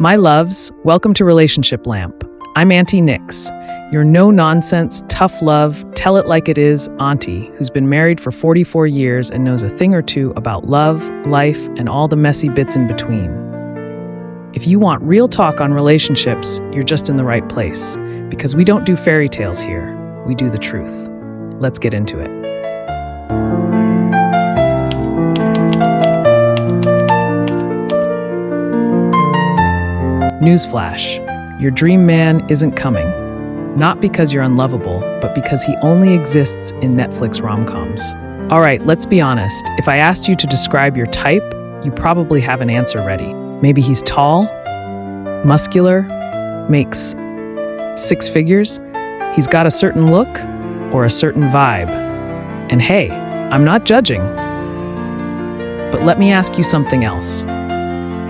My loves, welcome to Relationship Lamp. I'm Aunty Niks, your no-nonsense, tough love, tell it like it is auntie who's been married for 44 years and knows a thing or two about love, life, and all the messy bits in between. If you want real talk on relationships, you're just in the right place, because we don't do fairy tales here, we do the truth. Let's get into it. Newsflash, your dream man isn't coming. Not because you're unlovable, but because he only exists in Netflix rom-coms. All right, let's be honest. If I asked you to describe your type, you probably have an answer ready. Maybe he's tall, muscular, makes 6 figures, he's got a certain look or a certain vibe. And hey, I'm not judging. But let me ask you something else.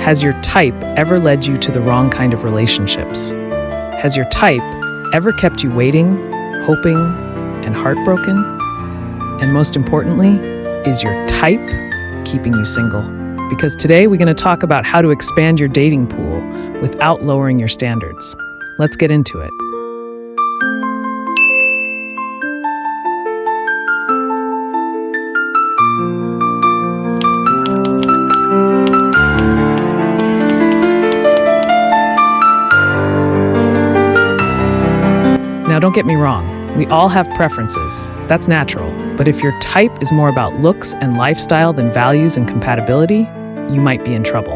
Has your type ever led you to the wrong kind of relationships? Has your type ever kept you waiting, hoping, and heartbroken? And most importantly, is your type keeping you single? Because today we're going to talk about how to expand your dating pool without lowering your standards. Let's get into it. Now, don't get me wrong, we all have preferences. That's natural. But if your type is more about looks and lifestyle than values and compatibility, you might be in trouble.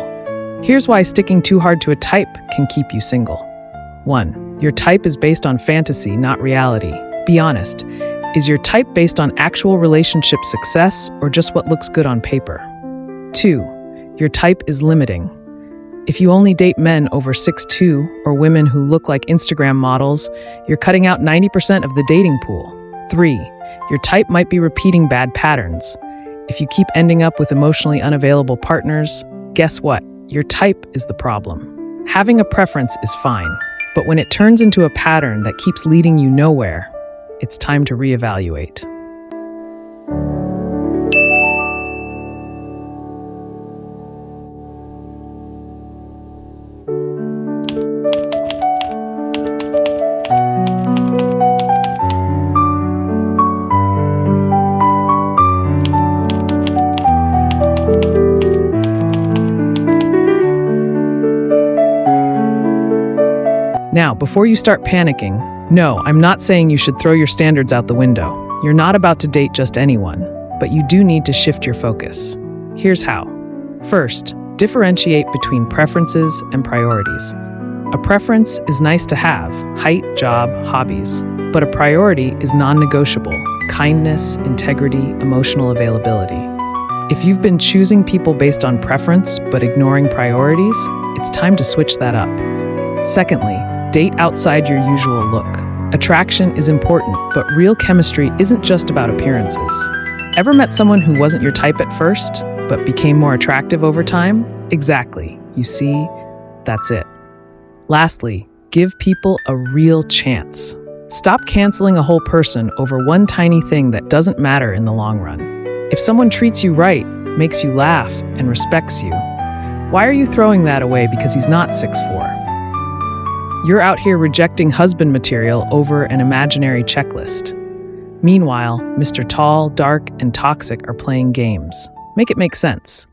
Here's why sticking too hard to a type can keep you single. 1. Your type is based on fantasy, not reality. Be honest. Is your type based on actual relationship success or just what looks good on paper? 2. Your type is limiting. If you only date men over 6'2" or women who look like Instagram models, you're cutting out 90% of the dating pool. 3. Your type might be repeating bad patterns. If you keep ending up with emotionally unavailable partners, guess what? Your type is the problem. Having a preference is fine, but when it turns into a pattern that keeps leading you nowhere, it's time to reevaluate. Now, before you start panicking, no, I'm not saying you should throw your standards out the window. You're not about to date just anyone, but you do need to shift your focus. Here's how. First, differentiate between preferences and priorities. A preference is nice to have, height, job, hobbies, but a priority is non-negotiable, kindness, integrity, emotional availability. If you've been choosing people based on preference but ignoring priorities, it's time to switch that up. Secondly, date outside your usual look. Attraction is important, but real chemistry isn't just about appearances. Ever met someone who wasn't your type at first, but became more attractive over time? Exactly. You see, that's it. Lastly, give people a real chance. Stop canceling a whole person over one tiny thing that doesn't matter in the long run. If someone treats you right, makes you laugh, and respects you, why are you throwing that away because he's not 6'4"? You're out here rejecting husband material over an imaginary checklist. Meanwhile, Mr. Tall, Dark, and Toxic are playing games. Make it make sense.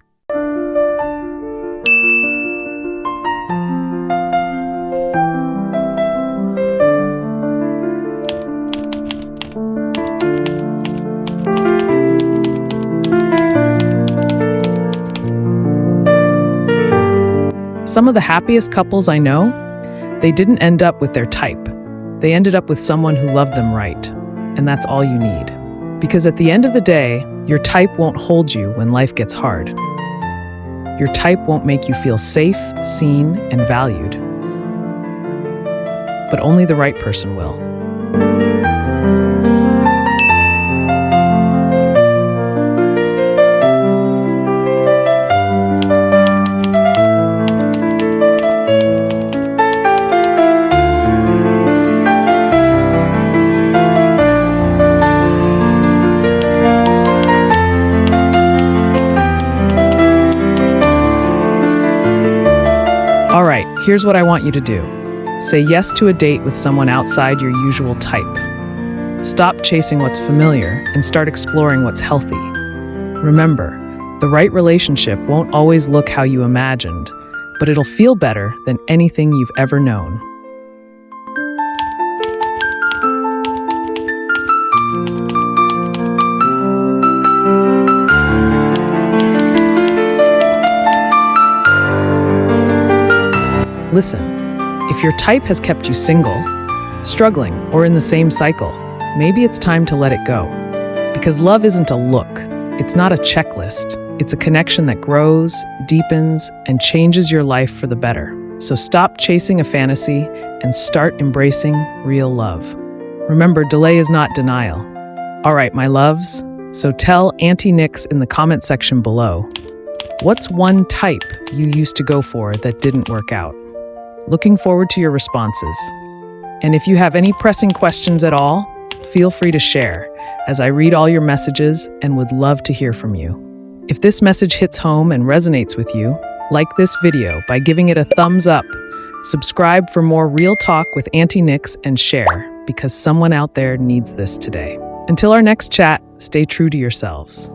Some of the happiest couples I know, they didn't end up with their type. They ended up with someone who loved them right. And that's all you need. Because at the end of the day, your type won't hold you when life gets hard. Your type won't make you feel safe, seen, and valued. But only the right person will. Here's what I want you to do. Say yes to a date with someone outside your usual type. Stop chasing what's familiar and start exploring what's healthy. Remember, the right relationship won't always look how you imagined, but it'll feel better than anything you've ever known. Listen, if your type has kept you single, struggling, or in the same cycle, maybe it's time to let it go. Because love isn't a look, it's not a checklist. It's a connection that grows, deepens, and changes your life for the better. So stop chasing a fantasy and start embracing real love. Remember, delay is not denial. All right, my loves, so tell Aunty Niks in the comment section below, what's one type you used to go for that didn't work out? Looking forward to your responses. And if you have any pressing questions at all, feel free to share, as I read all your messages and would love to hear from you. If this message hits home and resonates with you, like this video by giving it a thumbs up, subscribe for more real talk with Aunty Niks, and share, because someone out there needs this today. Until our next chat, stay true to yourselves.